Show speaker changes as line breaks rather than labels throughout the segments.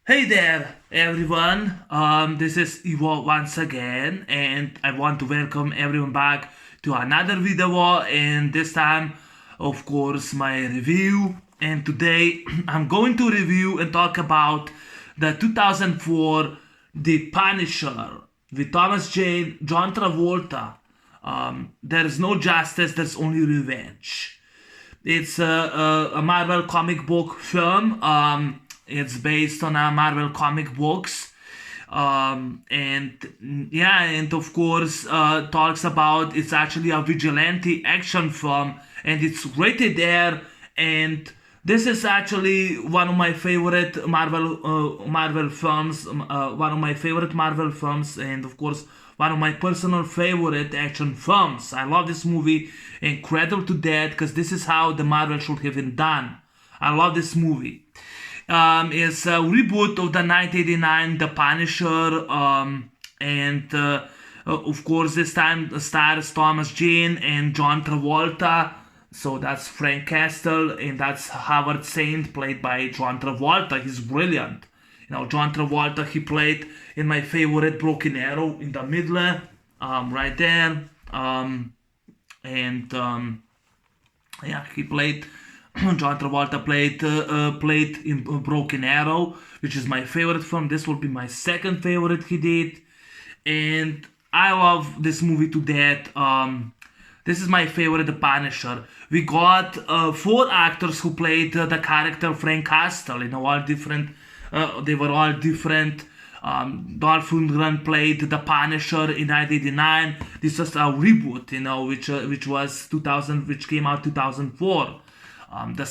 Hey there, everyone. This is Ivo once again, and I want to welcome everyone back to another video. And this time, of course, my review. And today, I'm going to review and talk about the 2004 The Punisher with Thomas Jane, John Travolta. There is no justice, there's only revenge. It's a Marvel comic book film. It's based on a Marvel comic books. And yeah, and of course, talks about it's actually a vigilante action film, and it's rated there. And this is actually one of my favorite Marvel films. One of my favorite Marvel films, and of course, one of my personal favorite action films. I love this movie, incredible to death, because this is how the Marvel should have been done. I love this movie. It's a reboot of the 1989 The Punisher, and of course this time stars Thomas Jane and John Travolta. So that's Frank Castle and that's Howard Saint, played by John Travolta. He's brilliant. John Travolta, he played in my favorite Broken Arrow in the middle, right there. And yeah, he played. John Travolta played in Broken Arrow, which is my favorite film. This will be my second favorite he did, and I love this movie to death. This is my favorite, The Punisher. We got four actors who played the character Frank Castle. All different. They were all different. Dolph Lundgren played the Punisher in 1989. This was a reboot, which was 2000, which came out 2004. The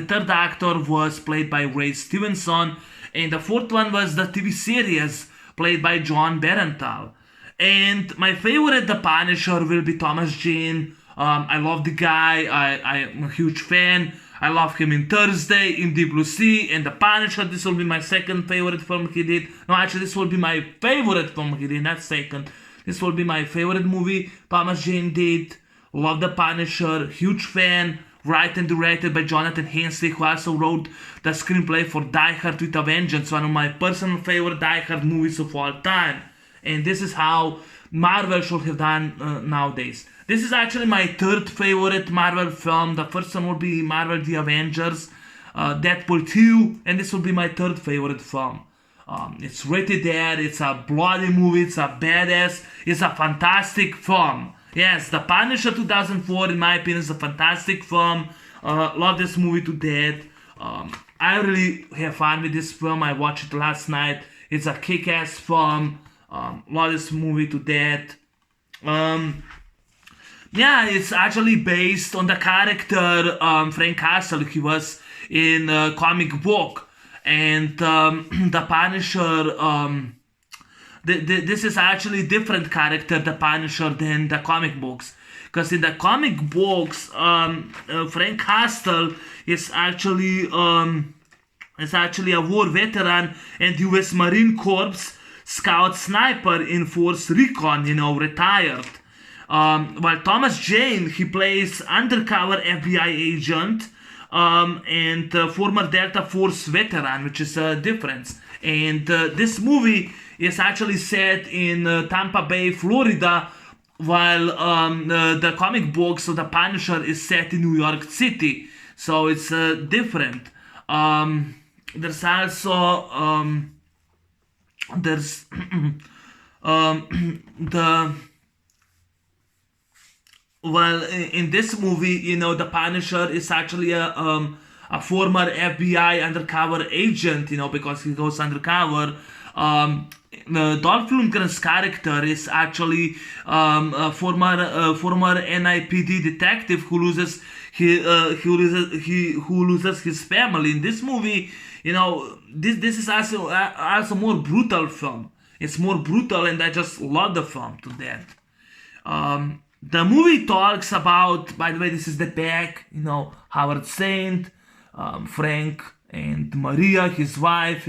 third actor was played by Ray Stevenson, and the fourth one was the TV series played by John Barenthal. And my favorite, The Punisher, will be Thomas Jane. I love the guy. I'm a huge fan. I love him in Thursday, in Deep Blue Sea, and The Punisher. This will be my second favorite film he did. No, actually, this will be my favorite film he did, not second. This will be my favorite movie Thomas Jane did. Love The Punisher, huge fan. Written and directed by Jonathan Hensligh, who also wrote the screenplay for Die Hard with Avengers, one of my personal favorite Die Hard movies of all time. And this is how Marvel should have done nowadays. This is actually my third favorite Marvel film. The first one will be Marvel The Avengers, Deadpool 2, and this will be my third favorite film. It's rated there, it's a bloody movie, it's a badass, it's a fantastic film. Yes, The Punisher 2004, in my opinion, is a fantastic film. Love this movie to death. I really have fun with this film. I watched it last night. It's a kick-ass film. Love this movie to death. Yeah, it's actually based on the character Frank Castle. He was in a comic book. And The Punisher... This is actually different character, The Punisher, than the comic books. Because in the comic books, Frank Castle is actually a war veteran and U.S. Marine Corps scout sniper in Force Recon, retired. While Thomas Jane, he plays undercover FBI agent and former Delta Force veteran, which is a difference. And this movie is actually set in Tampa Bay, Florida, while the comic books of The Punisher is set in New York City. So it's different. There's also there's the well, in this movie, The Punisher is actually a former FBI undercover agent, because he goes undercover. Dolph Lundgren's character is actually a former NIPD detective who loses his family. In this movie, this is also more brutal film. It's more brutal, and I just love the film to death. The movie talks about, by the way, this is the back, Howard Saint, Frank and Maria, his wife,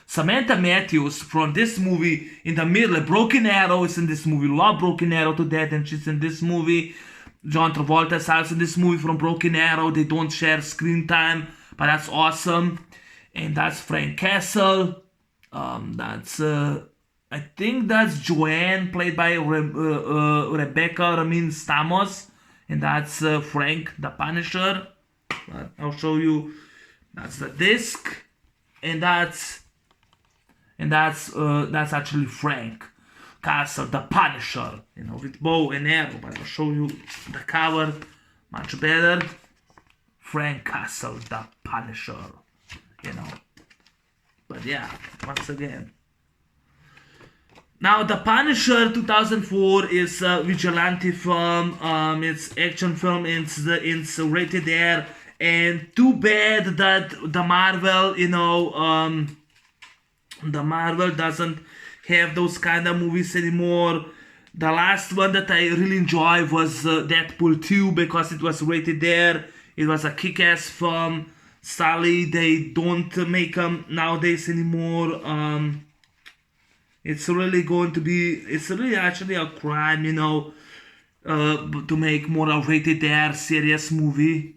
Samantha Matthews from this movie in the middle. Broken Arrow is in this movie. Love Broken Arrow to death, and she's in this movie. John Travolta is also in this movie from Broken Arrow. They don't share screen time, but that's awesome. and that's Frank Castle. That's I think that's Joanne, played by Rebecca Ramin Stamos, and that's Frank the Punisher. I'll show you. That's the disc, and that's actually Frank Castle the Punisher, with bow and arrow. But I'll show you the cover much better. Frank Castle the Punisher, But yeah, once again. Now, The Punisher 2004 is a vigilante film. It's action film. It's rated R. And too bad that the Marvel, the Marvel doesn't have those kind of movies anymore. The last one that I really enjoyed was Deadpool 2, because it was rated R. It was a kick-ass film. Sadly, they don't make them nowadays anymore. It's really actually a crime, to make more a rated R serious movie.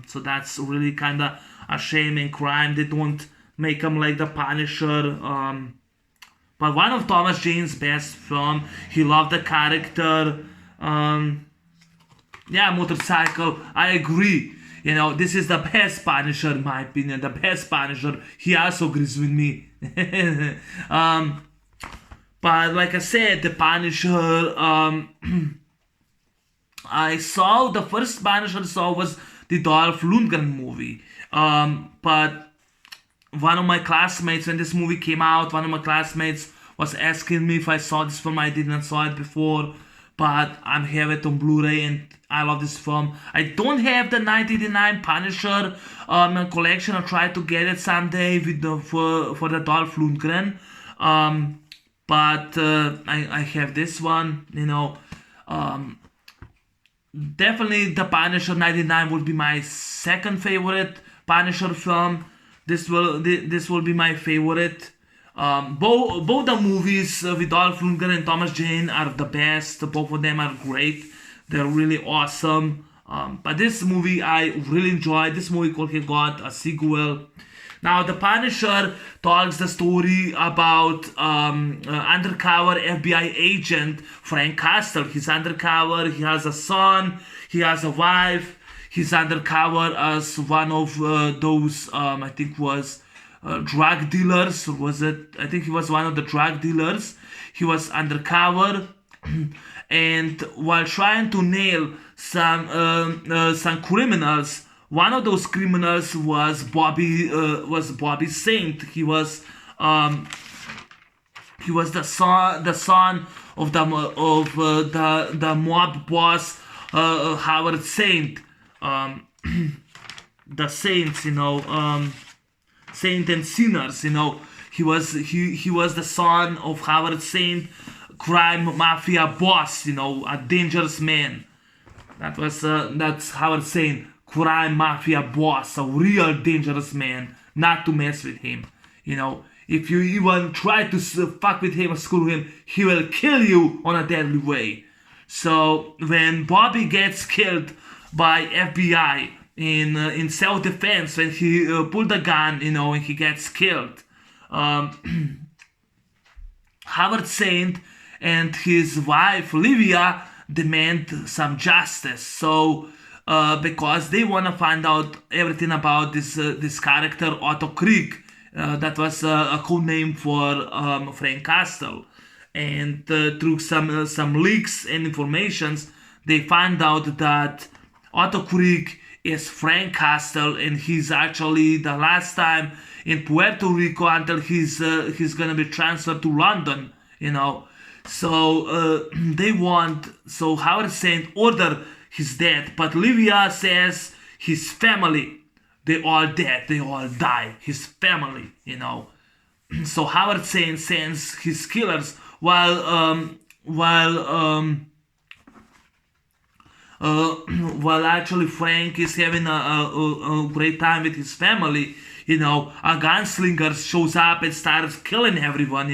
So that's really kind of a shame and crime. They don't make them like The Punisher. But one of Thomas Jane's best film. He loved the character. Yeah, Motorcycle. I agree. This is the best Punisher in my opinion. The best Punisher. He also agrees with me. But like I said, the Punisher, I saw the first Punisher I saw was the Dolph Lundgren movie. But one of my classmates, when this movie came out, one of my classmates was asking me if I saw this film. I didn't saw it before, but I have it on Blu-ray and I love this film. I don't have the 1989 Punisher collection. I'll try to get it someday for the Dolph Lundgren. But I have this one, definitely the Punisher 99 would be my second favorite Punisher film. This will be my favorite. Both the movies with Dolph Lundgren and Thomas Jane are the best. Both of them are great. They're really awesome. But this movie I really enjoyed. This movie could have got a sequel. Now, The Punisher tells the story about undercover FBI agent Frank Castle. He's undercover, he has a son, he has a wife. He's undercover as one of those, I think was drug dealers. Or was it? I think he was one of the drug dealers. He was undercover. And while trying to nail some criminals, one of those criminals was Bobby Saint. He was the son of the mob boss Howard Saint. The Saints, Saint and Sinners. He was the son of Howard Saint, crime mafia boss. A dangerous man. That's Howard Saint. Crime mafia boss, a real dangerous man, not to mess with him. If you even try to fuck with him or screw him, he will kill you on a deadly way. So when Bobby gets killed by FBI in self-defense, when he pulled the gun, and he gets killed, Howard Saint and his wife Livia demand some justice. So because they want to find out everything about this character Otto Krieg. That was a code name for Frank Castle. And through some leaks and informations, they find out that Otto Krieg is Frank Castle, and he's actually the last time in Puerto Rico until he's gonna be transferred to London. So so Howard Saint ordered his death, but Livia says his family, they all dead, they all die, his family, So Howard Saint sends his killers while actually Frank is having a great time with his family. A gunslinger shows up and starts killing everyone.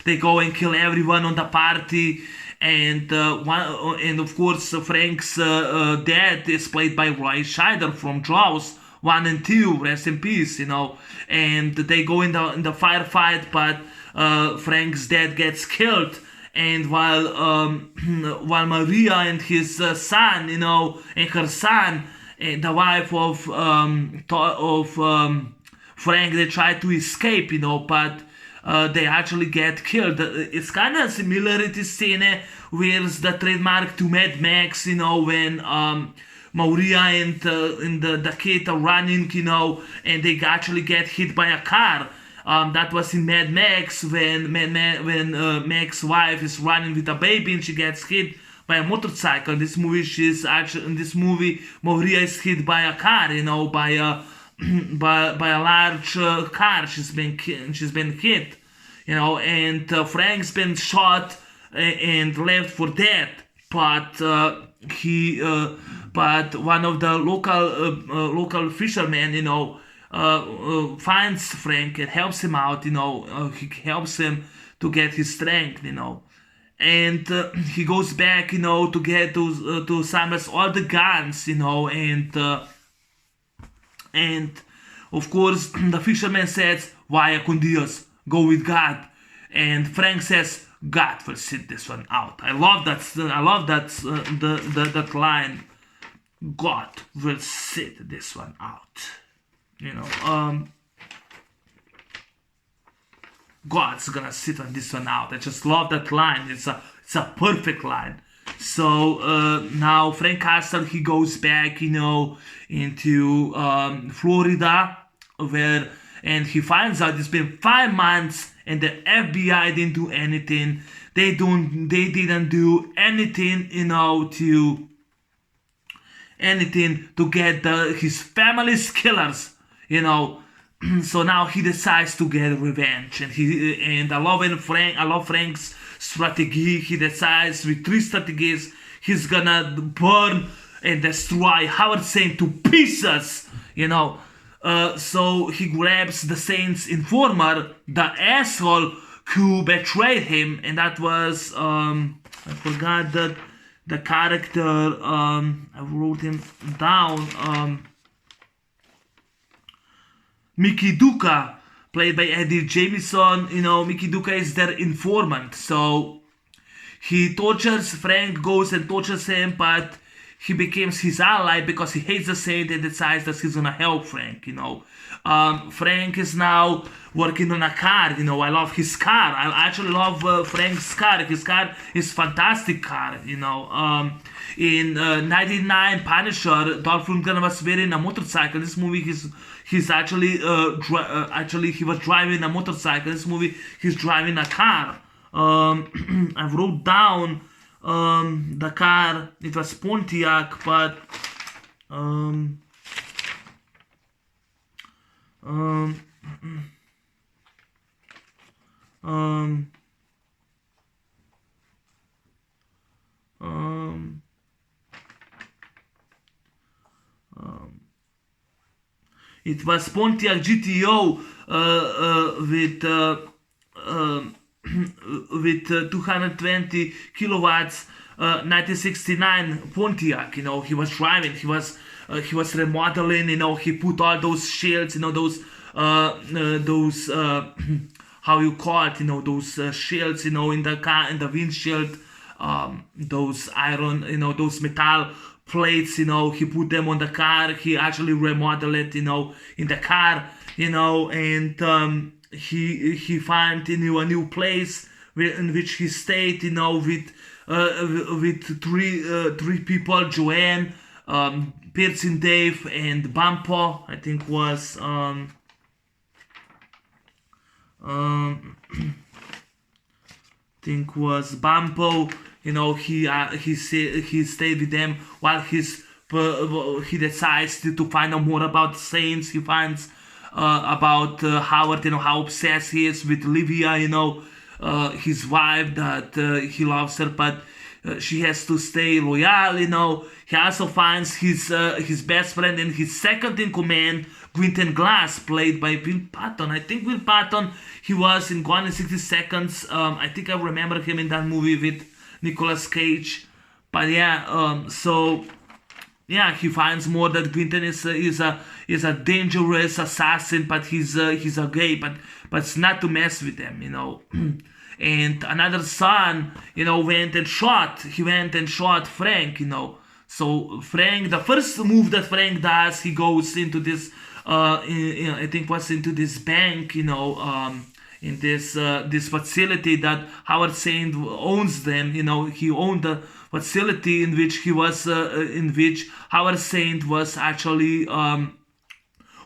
They go and kill everyone on the party. And of course Frank's dad is played by Roy Scheider from Jaws, 1 and 2, rest in peace, you know. And they go in the firefight, but Frank's dad gets killed. And while Maria and his son, you know, and her son, the wife of Frank, they try to escape, you know, but they actually get killed. It's kind of similarity scene with the trademark to Mad Max, you know, when Maria and the kid are running, you know, and they actually get hit by a car. That was in Mad Max when Mac's wife is running with a baby and she gets hit by a motorcycle. In this movie, Maria is hit by a car, you know, by a large car. She's been hit, you know, and Frank's been shot and left for dead. But but one of the local fishermen, you know, finds Frank and helps him out, you know. He helps him to get his strength, you know. And he goes back, you know, to get to summons all the guns, you know, and of course the fisherman says, "Vaya con Dios, go with God," and Frank says, "God will sit this one out." I love that that line. God will sit this one out. You know, God's gonna sit on this one out. I just love that line. It's a perfect line. So now Frank Castle, he goes back, you know, into Florida, and he finds out it's been 5 months and the FBI didn't do anything. They didn't do anything, you know, to get his family's killers, you know. So now he decides to get revenge, and I love Frank's strategy. He decides with 3 strategies he's gonna burn and destroy Howard Saint to pieces, you know. So he grabs the Saint's informer, the asshole who betrayed him, and that was I forgot the character. I wrote him down. Mickey Duca, played by Eddie Jamison. You know, Mickey Duca is their informant. So he tortures Frank, goes and tortures him, but he becomes his ally because he hates the Saint and decides that he's gonna help Frank, you know. Frank is now working on a car, you know. I love his car. I actually love Frank's car. His car is fantastic car, you know. In 99 Punisher, Dolph Lundgren was wearing a motorcycle. This movie he's actually he was driving a motorcycle. This movie he's driving a car. I wrote down the car. It was Pontiac, but it was Pontiac GTO with 220 kilowatts, 1969 Pontiac. You know, he was driving. He was remodeling. You know, he put all those shields. You know, those how you call it? You know, those shields. You know, in the car, in the windshield. Those iron. You know, those metal plates, you know, he put them on the car. He actually remodeled it, you know, in the car, you know, and he found, you know, a new place in which he stayed, you know, with three people, Joanne, Piercing Dave, and Bampo, I think was Bampo. You know, he stayed with them while he decides to find out more about the Saints. He finds about Howard, you know, how obsessed he is with Livia, you know, his wife, that he loves her, but she has to stay loyal, you know. He also finds his best friend and his second in command, Quentin Glass, played by Will Patton. I think Will Patton, he was in Gone in 60 Seconds. I think I remember him in that movie with Nicolas Cage. But yeah, so yeah, he finds more that Quentin is a dangerous assassin, but he's a gay, but it's not to mess with him, And another son, he went and shot Frank, So Frank, the first move that Frank does, he goes into this, I think was into this bank, in this facility that Howard Saint owns them. He owned the facility in which Howard Saint was actually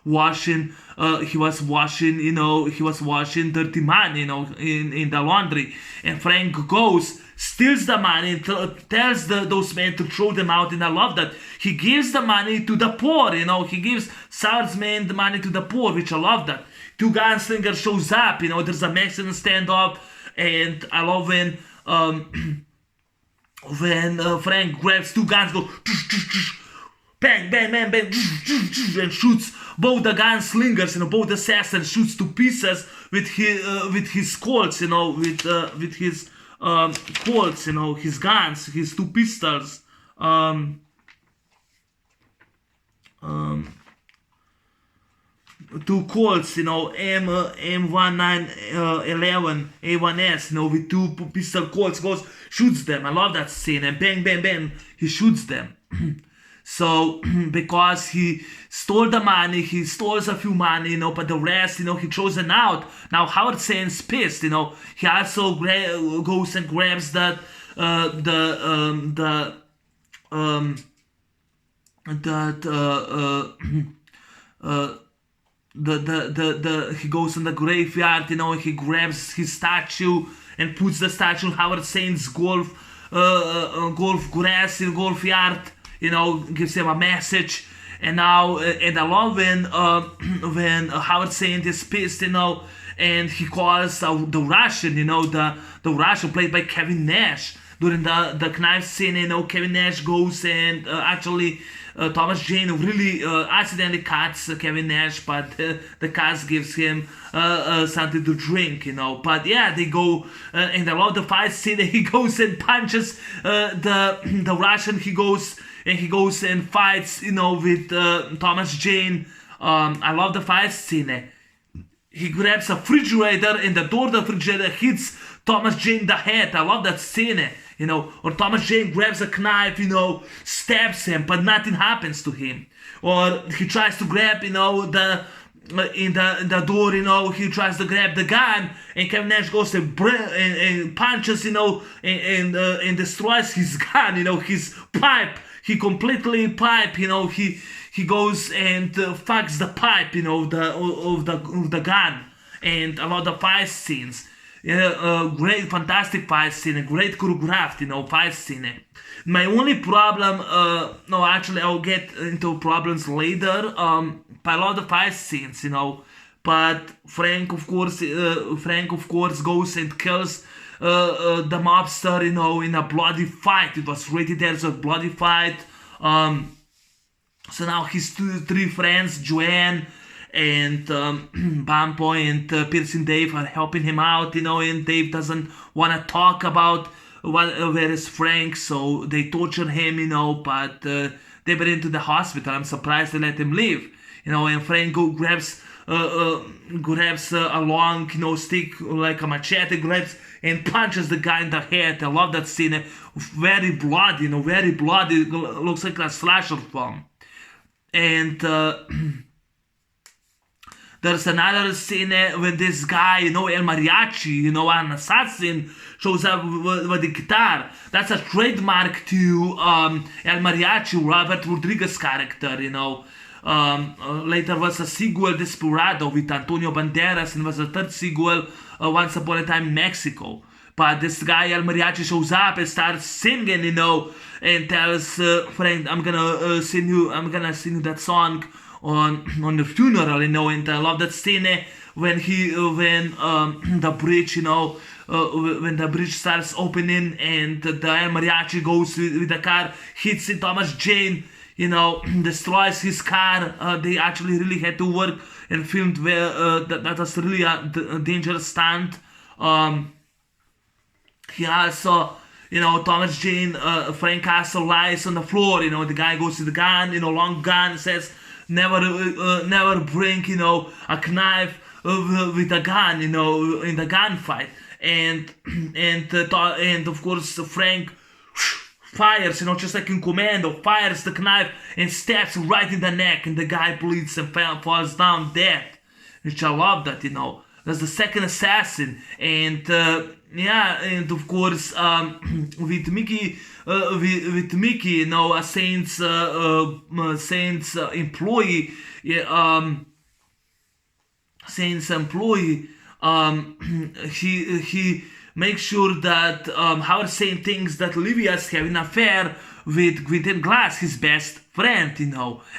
washing. He was washing dirty money, in the laundry. And Frank goes, steals the money, and tells those men to throw them out. And I love that he gives the money to the poor. He gives Howard's men the money to the poor, which I love that. Two gunslingers shows up. There's a Mexican standoff, and I love when Frank grabs two guns, go bang, bang, bang, bang, and shoots both the gunslingers, both assassins, shoots to pieces with his Colts, with his Colts, his guns, his two pistols. Two Colts, M1911 A1S, with two pistol Colts, goes, shoots them. I love that scene, and bang, bang, bang, he shoots them. So, because he stole the money, he stole a few money, but the rest, he throws them out. Now, Howard Saint's pissed, he also goes and grabs he goes in the graveyard, he grabs his statue and puts the statue in Howard Saint's golf grass in golf yard, gives him a message. And now, and I love when Howard Saint is pissed, and he calls the Russian, the Russian played by Kevin Nash. During the knife scene, Kevin Nash goes and actually Thomas Jane really accidentally cuts Kevin Nash, but the cast gives him something to drink, But yeah, they go and I love the fight scene. He goes and punches the Russian. He goes and fights, with Thomas Jane. I love the fight scene. He grabs a refrigerator, and the door of the refrigerator hits Thomas Jane in the head. I love that scene. Or Thomas Jane grabs a knife, stabs him, but nothing happens to him. Or he tries to grab, in the door, he tries to grab the gun, and Kevin Nash goes and punches, and destroys his gun, his pipe. He completely pipe, he goes and fucks the pipe, of the gun. And a lot of fight scenes. Great, fantastic fight scene, great choreographed, fight scene. My only problem, actually, I'll get into problems later. By a lot of fight scenes, But Frank, of course, goes and kills the mobster, in a bloody fight. It was rated as a bloody fight. So now his three friends, Joanne and Bampo and Piercing Dave, are helping him out, and Dave doesn't want to talk about where is Frank, so they torture him, but they bring him to the hospital. I'm surprised they let him leave, and Frank grabs a long, stick like a machete, grabs and punches the guy in the head. I love that scene. Very bloody, very bloody. Looks like a slasher film. And there's another scene when this guy, El Mariachi, an assassin, shows up with the guitar. That's a trademark to El Mariachi, Robert Rodriguez character, Later was a sequel, Desperado, with Antonio Banderas, and was a third sequel, Once Upon a Time in Mexico. But this guy, El Mariachi, shows up and starts singing, and tells Frank, I'm gonna sing you that song on the funeral, and I love that scene when the bridge, when the bridge starts opening and the El Mariachi goes with the car, hits Thomas Jane, destroys his car. They actually really had to work and filmed where that was really a dangerous stunt. He also Thomas Jane, Frank Castle lies on the floor. The guy goes to the gun, long gun, says, never bring, a knife with a gun, in the gunfight. And of course, Frank fires, just like in Commando, fires the knife and stabs right in the neck, and the guy bleeds and falls down dead. Which I love that, That's the second assassin, and and of course, with Mickey, a Saints employee, Saints employee, he makes sure that Howard Saint thinks that Livia's having an affair with Quentin Glass, his best friend,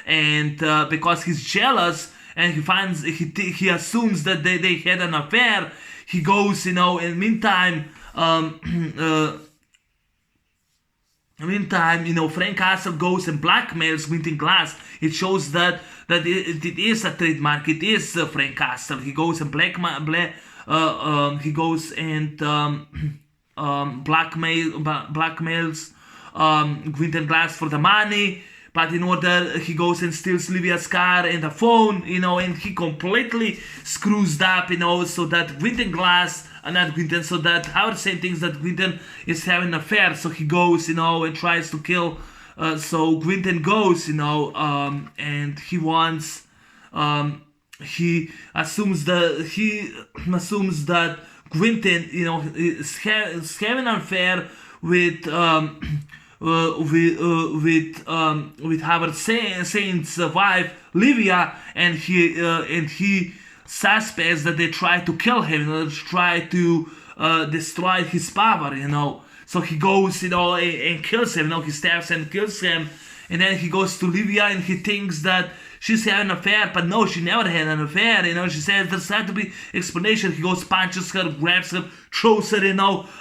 and because he's jealous and he assumes that they had an affair, he goes, in the meantime, Frank Castle goes and blackmails Quentin Glass. It shows that it is a trademark. It is Frank Castle. He goes and blackmails Quentin Glass for the money. But in order, he goes and steals Livia's car and the phone, and he completely screws up, so that Quentin Glass, not Quentin, so that Howard Saint thinks that Quentin is having an affair. So he goes, and tries to kill. So Quentin goes, and he wants, he assumes that Quentin, is having an affair with Howard Saint's wife Livia, and he suspects that they try to kill him, try to destroy his power, So he goes, and kills him. He stabs and kills him, and then he goes to Livia, and he thinks that she's having an affair, but no, she never had an affair. She says there's had to be explanation. He goes, punches her, grabs her, throws her,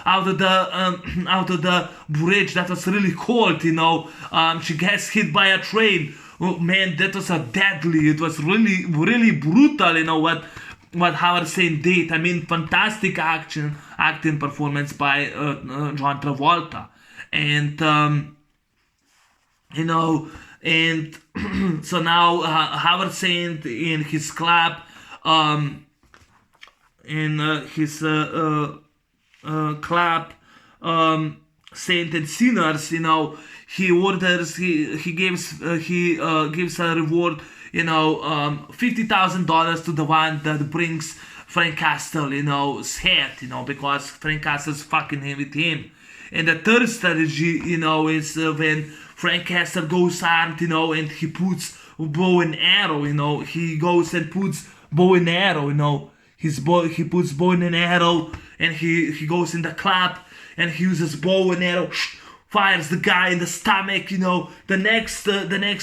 out of the bridge. That was really cold. She gets hit by a train. Oh, man, that was deadly. It was really, really brutal. What Howard Saint did. I mean, fantastic acting performance by John Travolta, and And so now Howard Saint in his club, Saint and Sinners, he orders, he gives a reward, $50,000 to the one that brings Frank Castle's head, because Frank Castle's fucking with him. And the third strategy, is when Frank Castle goes armed, and he puts bow and arrow, he goes and puts bow and arrow, he puts bow and arrow, and he goes in the club, and he uses bow and arrow, fires the guy in the stomach, the next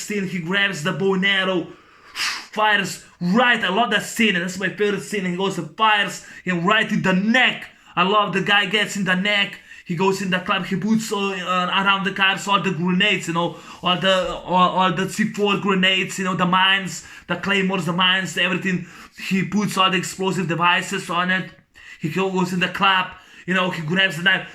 thing, he grabs the bow and arrow, fires right, I love that scene, and that's my favorite scene, and he goes and fires him right in the neck. I love the guy gets in the neck. He goes in the club, he puts around the cars all the grenades, all the C4 grenades, the mines, the claymores, the mines, everything. He puts all the explosive devices on it. He goes in the club, he grabs the knife,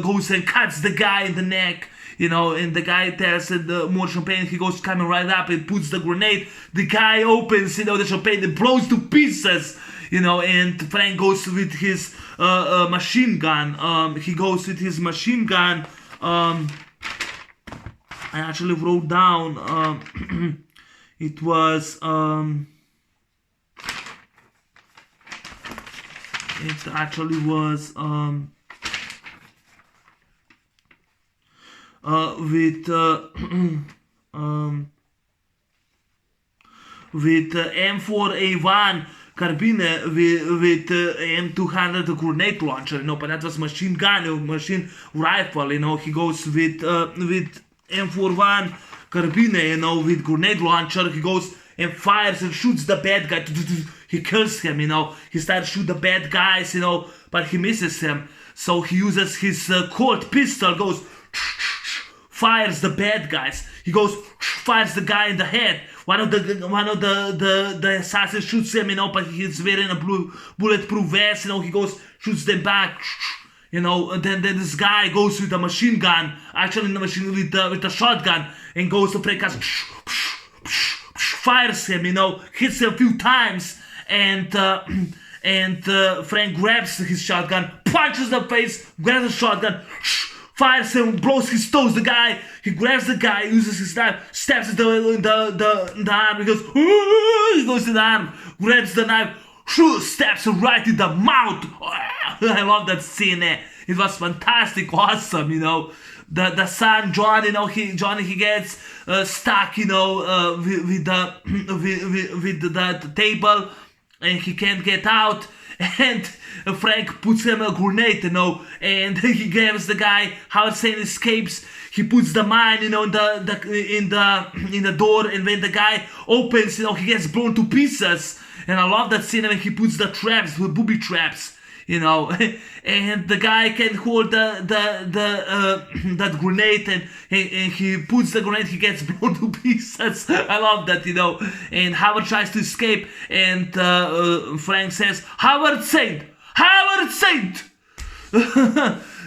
goes and cuts the guy in the neck, and the guy tells more champagne. He goes coming right up and puts the grenade. The guy opens, the champagne, it blows to pieces. And Frank goes with his machine gun. He goes with his machine gun. I actually wrote down. It was. It actually was. With M4A1. Carpinello with M200 grenade launcher, but that was machine gun, machine rifle, he goes with M41 Carpinello, with grenade launcher, he goes and fires and shoots the bad guy, he kills him, he starts to shoot the bad guys, but he misses him, so he uses his Colt pistol, goes, fires the bad guys, he goes, fires the guy in the head. One of the assassins shoots him, but he's wearing a bulletproof vest, he goes, shoots them back, then this guy goes with a machine gun, actually the machine with a shotgun, and goes to Frank Castle, fires him, hits him a few times, and Frank grabs his shotgun, punches the face, grabs the shotgun, fires him, blows his toes. He grabs the guy, uses his knife, stabs it in the arm. He goes to the arm, grabs the knife, stabs him right in the mouth. I love that scene. It was fantastic, awesome. The son John, he gets stuck, with the table, and he can't get out. And Frank puts him a grenade, and he grabs the guy. Howard Sane escapes. He puts the mine, in the door, and when the guy opens, he gets blown to pieces. And I love that scene when he puts the traps, the booby traps, and the guy can hold that grenade, and he puts the grenade, he gets blown to pieces. I love that, and Howard tries to escape, and Frank says, Howard Saint,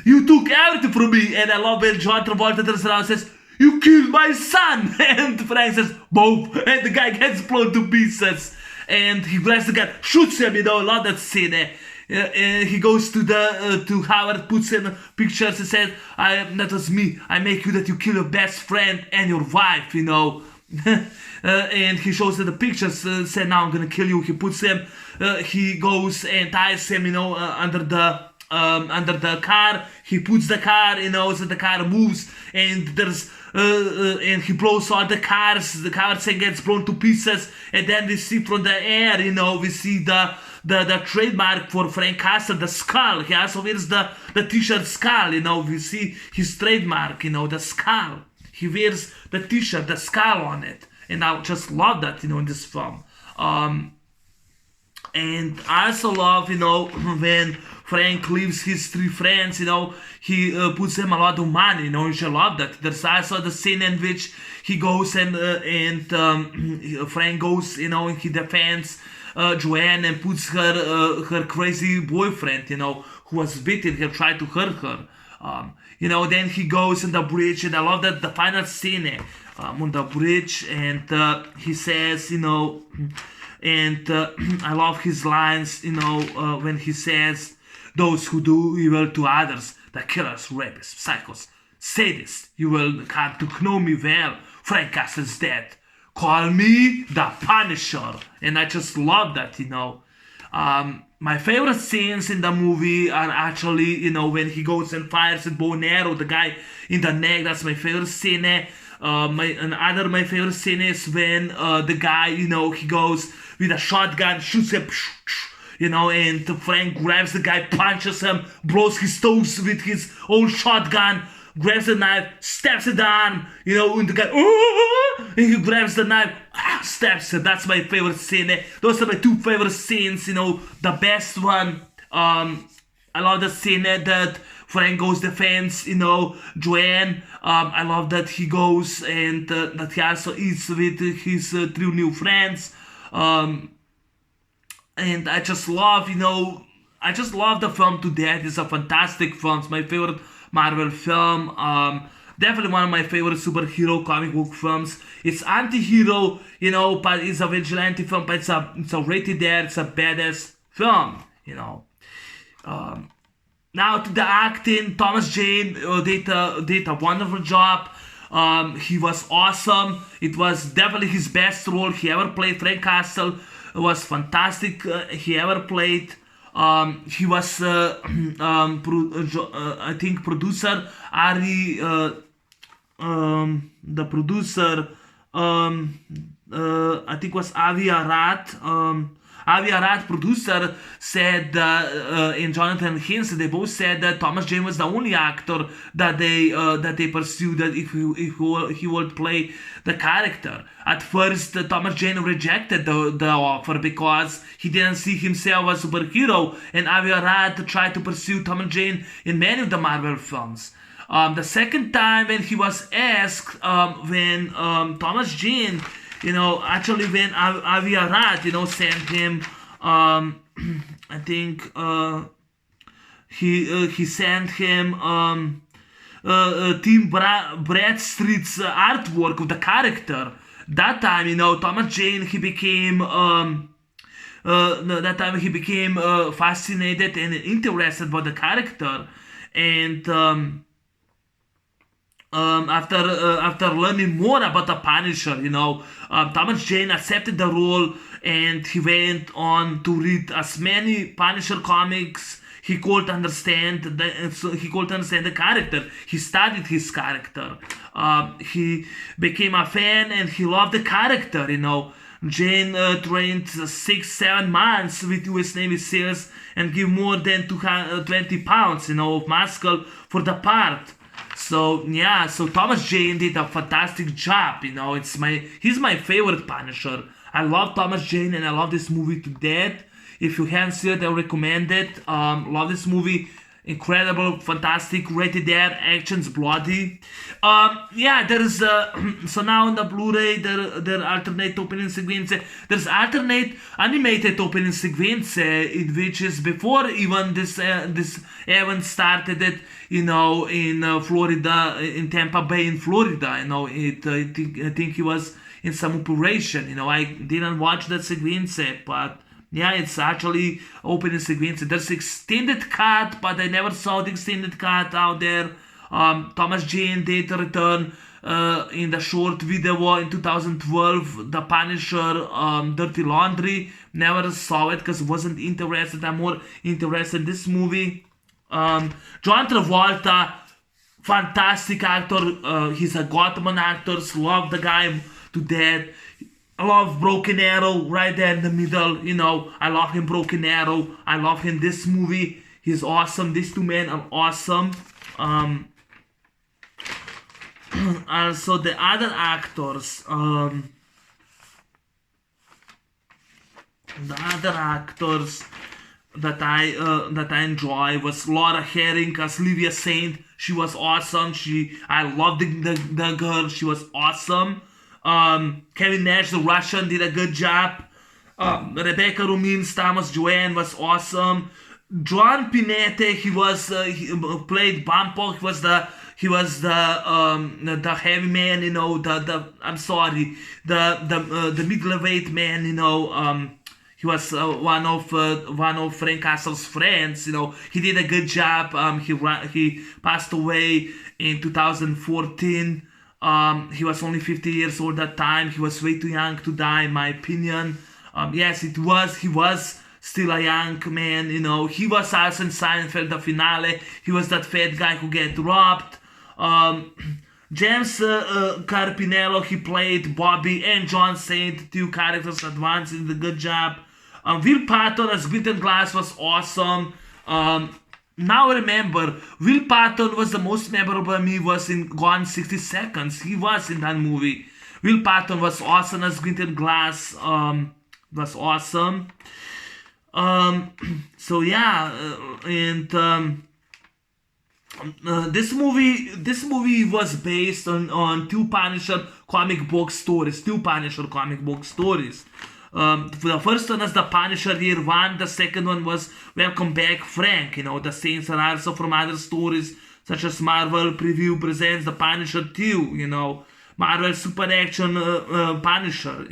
you took everything from me. And I love when John Travolta turns around and says, you killed my son. And Frank says, both, and the guy gets blown to pieces, and he grabs the gun, shoots him, I love that scene. He goes to Howard, puts in pictures, and says, that was me. I make you that you kill your best friend and your wife, and he shows her the pictures, said, now I'm gonna kill you. He puts him, he goes and ties him, under the car. He puts the car, so the car moves, and there's and he blows all the cars. The car gets blown to pieces, and then we see from the air, we see the trademark for Frank Castle, the skull. He also wears the t-shirt skull, we see his trademark, the skull. He wears the t-shirt, the skull on it, and I just love that, in this film. And I also love, when Frank leaves his three friends, he puts them a lot of money, you should love that. There's also the scene in which he goes and Frank goes, and he defends Joanne and puts her crazy boyfriend, who was beaten her, tried to hurt her. Then he goes on the bridge, and I love that the final scene on the bridge, and he says, and I love his lines, when he says, those who do evil to others, the killers, rapists, psychos, sadists, you will come to know me well. Frank Castle's dead. Call me the Punisher. And I just love that, My favorite scenes in the movie are actually, when he goes and fires a bow and arrow, the guy in the neck. That's my favorite scene. My favorite scene is when the guy, he goes with a shotgun, shoots him, and Frank grabs the guy, punches him, blows his toes with his own shotgun, grabs the knife, stabs in the arm, and the guy, and he grabs the knife, stabs it. That's my favorite scene. Those are my two favorite scenes, the best one, I love the scene that Frank goes defends, Joanne. I love that he goes and that he also eats with his three new friends. And I just love, the film to death. It's a fantastic film. It's my favorite Marvel film. Definitely one of my favorite superhero comic book films. It's anti-hero, but it's a vigilante film, but it's a rated R. It's a badass film, Now to the acting, Thomas Jane did a wonderful job. He was awesome. It was definitely his best role he ever played. Frank Castle was fantastic. He ever played. He was, I think, producer Ari. The producer, I think, was Avi Arad. Avi Arad, producer, said, and Jonathan Hensligh, they both said that Thomas Jane was the only actor that they pursued, that if he would play the character. At first, Thomas Jane rejected the offer because he didn't see himself as a superhero, and Avi Arad tried to pursue Thomas Jane in many of the Marvel films. The second time when he was asked, when Thomas Jane, actually when Avi Arad, sent him, I think, he sent him Tim Bradstreet's artwork of the character. That time, Thomas Jane, he became that time he became fascinated and interested by the character, and after learning more about the Punisher, Thomas Jane accepted the role, and he went on to read as many Punisher comics he could understand. He could understand the character. He studied his character. He became a fan, and he loved the character. Jane trained 6-7 months with U.S. Navy SEALs and gave more than 220 pounds, of muscle for the part. So Thomas Jane did a fantastic job. He's my favorite Punisher. I love Thomas Jane, and I love this movie to death. If you haven't seen it, I recommend it. Love this movie. Incredible, fantastic, rated R, action's bloody. There is so now on the Blu-ray there are alternate opening sequence. There's alternate animated opening sequence in which is before even this event started. It in Florida, in Tampa Bay in Florida. I think he was in some operation. I didn't watch that sequence, but. Yeah, it's actually opening sequence. There's extended cut, but I never saw the extended cut out there. Thomas Jane did return in the short video in 2012, The Punisher, Dirty Laundry. Never saw it because wasn't interested. I'm more interested in this movie. John Travolta, fantastic actor. He's a Gotham actor. Love the guy to death. I love Broken Arrow right there in the middle. I love him, Broken Arrow. I love him, this movie. He's awesome. These two men are awesome. Also, the other actors. That I enjoy was Laura Harring as Livia Saint. She was awesome. I loved the girl. She was awesome. Kevin Nash, the Russian, did a good job. Rebecca Romijn Thomas Joanne was awesome. John Pinette, he played Bumpo. He was the heavy man, the middleweight man, he was one of Frank Castle's friends. He did a good job. He passed away in 2014. He was only 50 years old at that time. He was way too young to die, in my opinion. Yes, he was still a young man, He was also in Seinfeld, the finale. He was that fat guy who get robbed. James Carpinello, he played Bobby and John Saint, two characters at once. He did a good job. Will Patton as Quentin Glass was awesome. Now I remember, Will Patton was the most memorable me was in Gone 60 Seconds. He was in that movie. Will Patton was awesome as Quentin Glass. Was awesome. This movie was based on two Punisher comic book stories. The first one is The Punisher Year 1. The second one was Welcome Back, Frank. The scenes are also from other stories, such as Marvel Preview presents The Punisher 2. Marvel Super Action Punisher.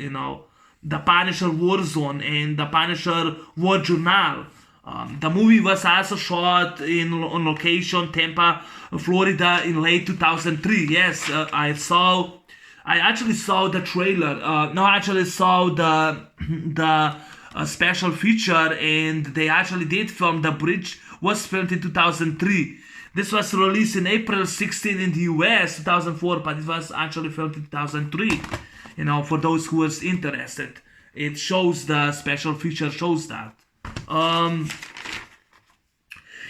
The Punisher Warzone and The Punisher War Journal. The movie was also shot on location, Tampa, Florida, in late 2003. Yes, I actually saw the trailer. Saw the special feature, and they actually did film. The bridge was filmed in 2003. This was released in April 16 in the US, 2004, but it was actually filmed in 2003. For those who was interested, it shows the special feature shows that.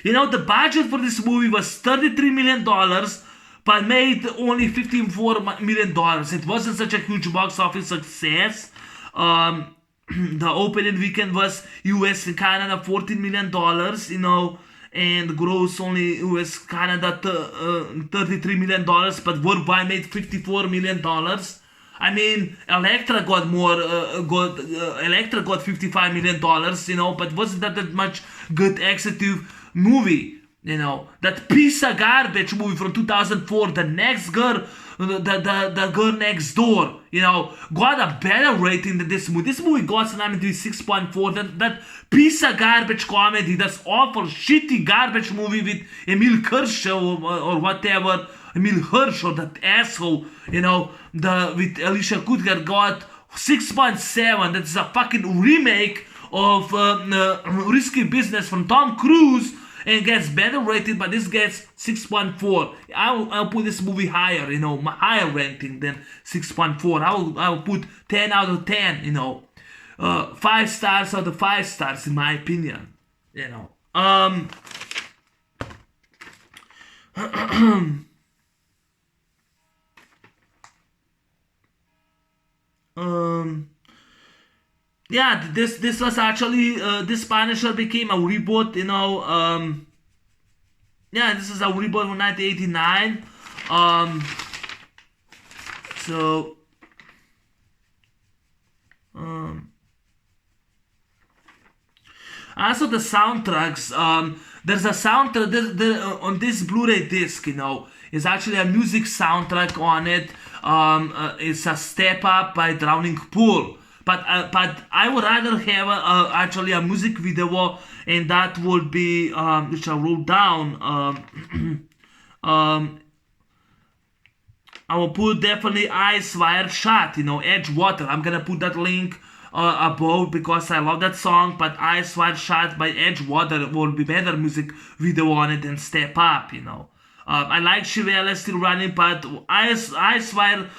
The budget for this movie was $33 million, but made only $54 million. It wasn't such a huge box office success. The opening weekend was US and Canada $14 million, and gross only US Canada $33 million, but worldwide made $54 million. I mean, Elektra got $55 million, but wasn't that much good executive movie. That piece of garbage movie from 2004, The Next Girl, the Girl Next Door, got a better rating than this movie. This movie got an IMDb 6.4. That piece of garbage comedy, that's awful, shitty garbage movie with Emil Hirsch or whatever, Emil Hirsch or that asshole, with Alicia Kutger got 6.7. That's a fucking remake of Risky Business from Tom Cruise, and gets better rated, but this gets 6.4. I'll put this movie higher, higher rating than 6.4. I'll put 10 out of 10, 5 stars out of 5 stars in my opinion, Yeah, this was actually this Punisher became a reboot, yeah, this is a reboot from 1989. So also the soundtracks. There's a soundtrack on this Blu-ray disc. Is actually a music soundtrack on it. It's a Step Up by Drowning Pool. But I would rather have actually a music video, and that would be which I wrote down. I will put definitely Ice Wire Shot, Edgewater. I'm gonna put that link above because I love that song. But Ice Wire Shot by Edgewater will be better music video on it than Step Up, I like Chevelle Still Running, but Ice Wire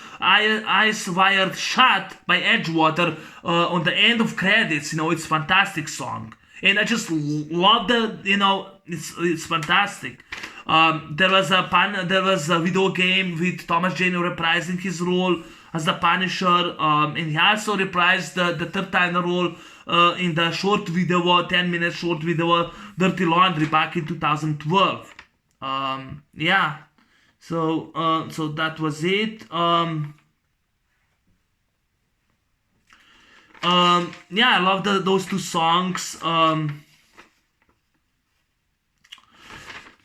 Shot by Edgewater on the end of credits, it's a fantastic song. And I just love it's fantastic. There was a video game with Thomas Jane reprising his role as the Punisher, and he also reprised the third time role in the short video, 10-minute short video, Dirty Laundry back in 2012. Yeah, so that was it. Yeah, I love those two songs.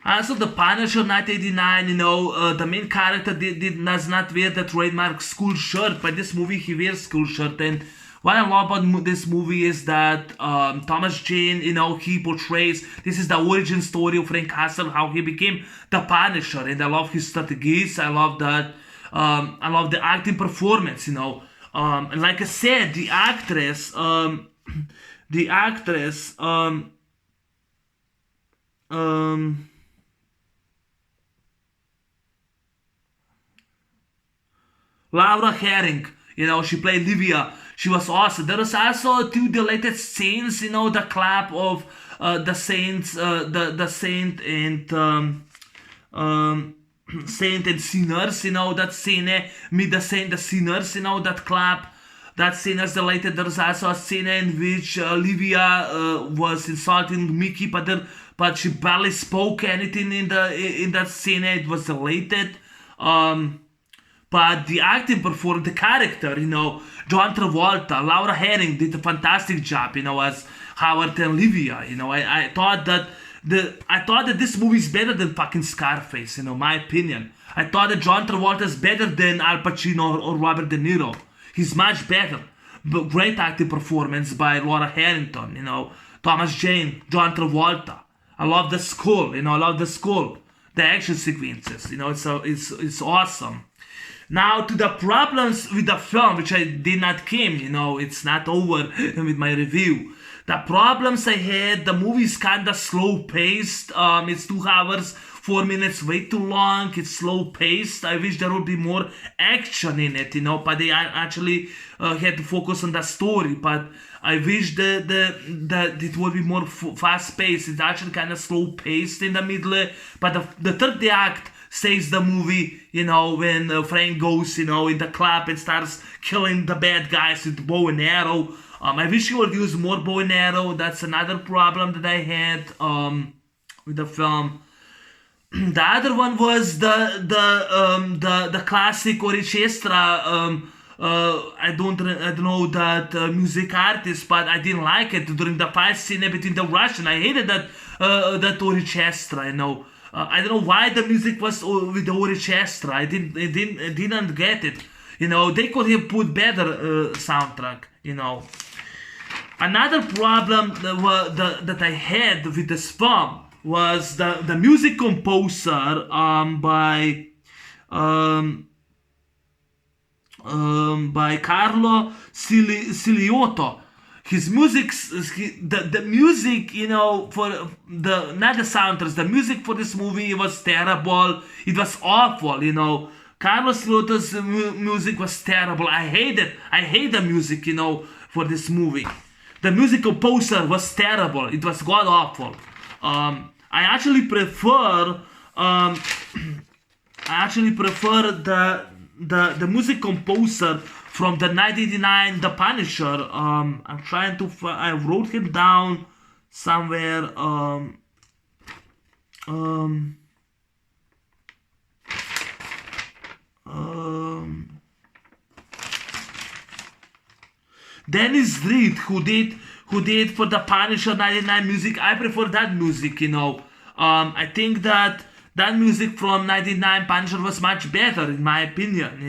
Also, the Punisher 1989, the main character does not wear the trademark school shirt, but this movie he wears school shirt. And what I love about this movie is that Thomas Jane, he portrays, this is the origin story of Frank Castle, how he became the Punisher, and I love his strategies. I love that. I love the acting performance, and like I said, the actress, Laura Harring, she played Livia. She was awesome. There was also 2 deleted scenes, the clap of the saints, the saint and saint and sinners, that scene, meet the saint, the sinners, that clap. That scene is deleted. There was also a scene in which Livia was insulting Mickey, but she barely spoke anything in that scene. It was deleted. But the acting performed, the character, John Travolta, Laura Harring did a fantastic job, as Howard and Livia. I thought that this movie is better than fucking Scarface, my opinion. I thought that John Travolta is better than Al Pacino or Robert De Niro. He's much better. But great acting performance by Laura Harrington, Thomas Jane, John Travolta. I love the skull, the action sequences, it's awesome. Now to the problems with the film, which I did not came, it's not over with my review. The problems I had, the movie is kinda slow paced. It's 2 hours, 4 minutes, way too long. It's slow paced. I wish there would be more action in it, but they actually had to focus on the story. But I wish that it would be more fast paced. It's actually kinda slow paced in the middle. But the third act saves the movie, when Frank goes, in the club and starts killing the bad guys with bow and arrow. I wish he would use more bow and arrow. That's another problem that I had with the film. The other one was the classic orchestra I don't know that music artist, but I didn't like it during the fight scene between the Russian. I hated that orchestra. I don't know why the music was with the orchestra. I didn't get it. They could have put better soundtrack. Another problem that I had with this film was the music composer by Carlo Siliotto. His music, the music, for not the soundtracks, the music for this movie was terrible. It was awful. Carlos Siliotto's music was terrible. I hate the music, for this movie. The music composer was terrible. It was god awful. I actually prefer the music composer from the 1989 The Punisher. I'm trying to I wrote him down somewhere. Dennis Reed, who did for the Punisher 99 music. I prefer that music. I think that music from 99 Punisher was much better in my opinion.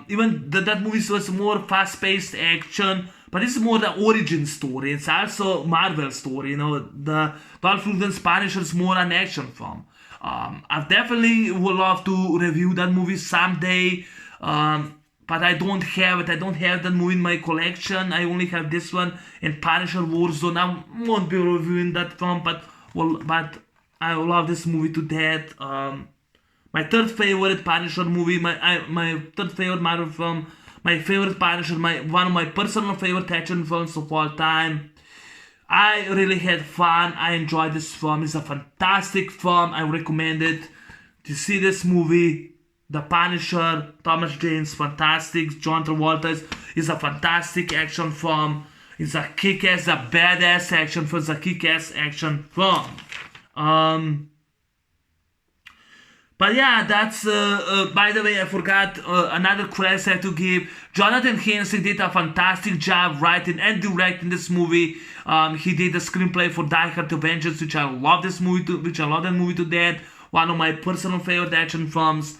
Even that movie was more fast-paced action, but it's more the origin story. It's also Marvel story. The Dolph Lundgren's Punisher is more an action film. I definitely would love to review that movie someday, but I don't have it. I don't have that movie in my collection. I only have this one and Punisher Warzone. I won't be reviewing that film, but I love this movie to death. My third favorite Punisher movie, my third favorite Marvel film, my favorite Punisher, one of my personal favorite action films of all time. I really had fun. I enjoyed this film. It's a fantastic film. I recommend it. To see this movie, The Punisher, Thomas Jane's fantastic. John Travolta is a fantastic action film. It's a kick-ass, a badass action film. It's a kick-ass action film. But yeah, that's, by the way, I forgot another credit I have to give. Jonathan Hensligh did a fantastic job writing and directing this movie. He did the screenplay for Die Hard Avengers, which I love that movie to death. One of my personal favorite action films.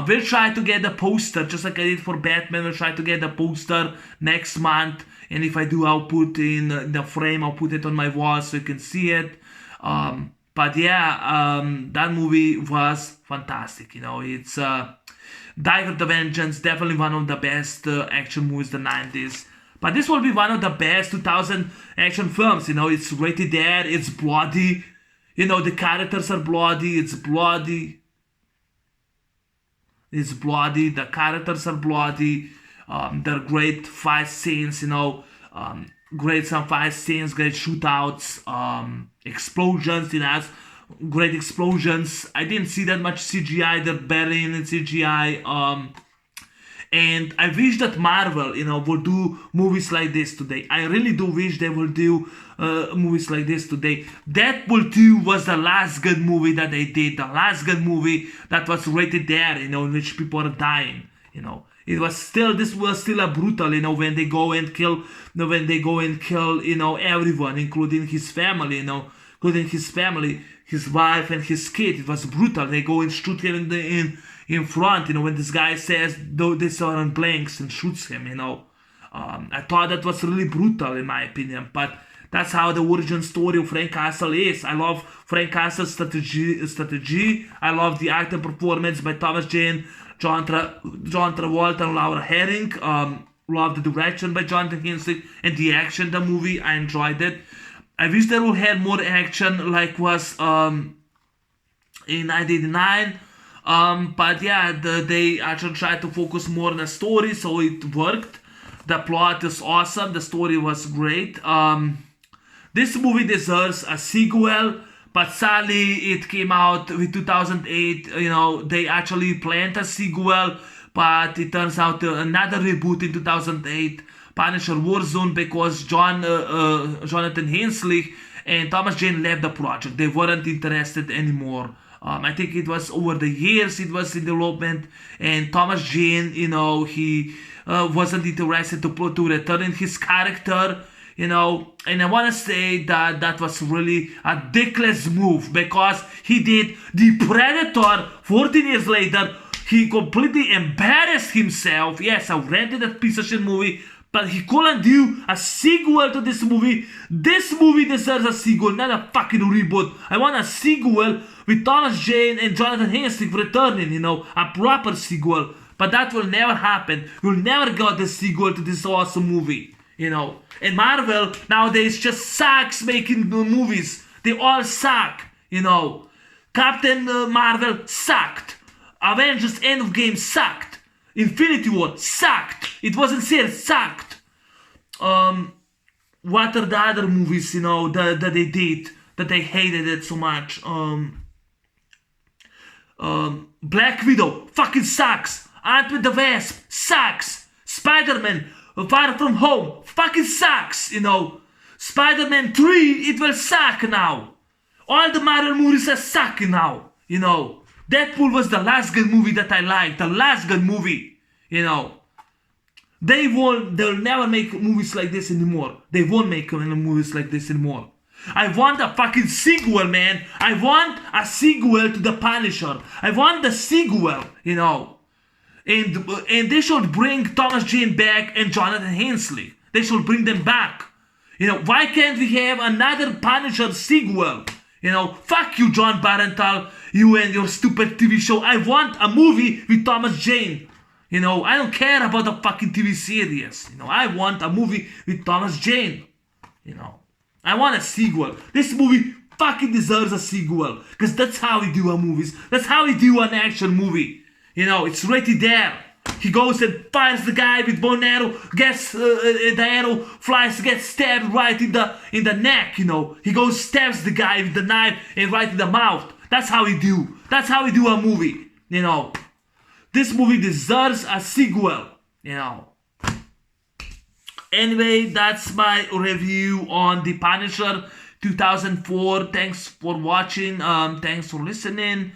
We'll try to get the poster, just like I did for Batman. We'll try to get the poster next month. And if I do, I'll put in the frame, I'll put it on my wall so you can see it. But yeah, that movie was fantastic. It's Die Hard Avengers, definitely one of the best action movies of the 90s. But this will be one of the best 2000 action films. It's rated R, it's bloody. The characters are bloody, it's bloody. It's bloody, the characters are bloody. There are great fight scenes, great fight scenes, great shootouts, explosions, great explosions. I didn't see that much CGI, they're barely in CGI. And I wish that Marvel, will do movies like this today. I really do wish they will do movies like this today. Deadpool 2 was the last good movie that they did. The last good movie that was rated there, in which people are dying, This was still a brutal, when they go and kill, everyone, including his family, his wife and his kid. It was brutal. They go and shoot him in front, when this guy says, this are on blanks and shoots him, I thought that was really brutal in my opinion, but that's how the origin story of Frank Castle is. I love Frank Castle's strategy. I love the acting performance by Thomas Jane, John Travolta and Laura Harring. Love the direction by Jonathan Hensligh and the action in the movie. I enjoyed it. I wish they would have more action like was in 1989. But yeah, they actually tried to focus more on the story, so it worked. The plot is awesome. The story was great. This movie deserves a sequel, but sadly it came out with 2008. They actually planned a sequel, but it turns out another reboot in 2008, Punisher Warzone, because Jonathan Hensligh and Thomas Jane left the project. They weren't interested anymore. I think it was over the years it was in development, and Thomas Jane, he wasn't interested to return in his character, and I want to say that that was really a dickless move, because he did the Predator 14 years later. He completely embarrassed himself. Yes, I rented that piece of shit movie, but he couldn't do a sequel to this movie. This movie deserves a sequel, not a fucking reboot. I want a sequel with Thomas Jane and Jonathan Hensligh returning, a proper sequel. But that will never happen. We'll never get the sequel to this awesome movie, And Marvel nowadays just sucks making movies. They all suck, Captain Marvel sucked. Avengers Endgame sucked. Infinity War sucked. It wasn't serious, sucked. What are the other movies, that they did that they hated it so much? Black Widow fucking sucks. Ant-Man the Wasp sucks. Spider-Man Far From Home fucking sucks, Spider-Man 3, it will suck now. All the Marvel movies are sucking now, Deadpool was the last good movie that I liked. The last good movie, They'll never make movies like this anymore. They won't make movies like this anymore. I want a fucking sequel, man. I want a sequel to The Punisher. I want the sequel, And they should bring Thomas Jane back and Jonathan Hensligh. They should bring them back. Why can't we have another Punisher sequel? Fuck you, John Barenthal, you and your stupid TV show. I want a movie with Thomas Jane. I don't care about the fucking TV series. I want a movie with Thomas Jane. I want a sequel. This movie fucking deserves a sequel. Because that's how we do our movies. That's how we do an action movie. It's right there. He goes and fires the guy with bow and arrow, gets the arrow flies, gets stabbed right in the neck. He goes, stabs the guy with the knife and right in the mouth. That's how we do. That's how we do a movie. This movie deserves a sequel. Anyway, that's my review on The Punisher 2004. Thanks for watching. Thanks for listening.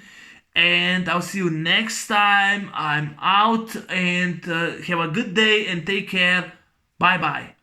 And I'll see you next time. I'm out, and have a good day and take care. Bye bye.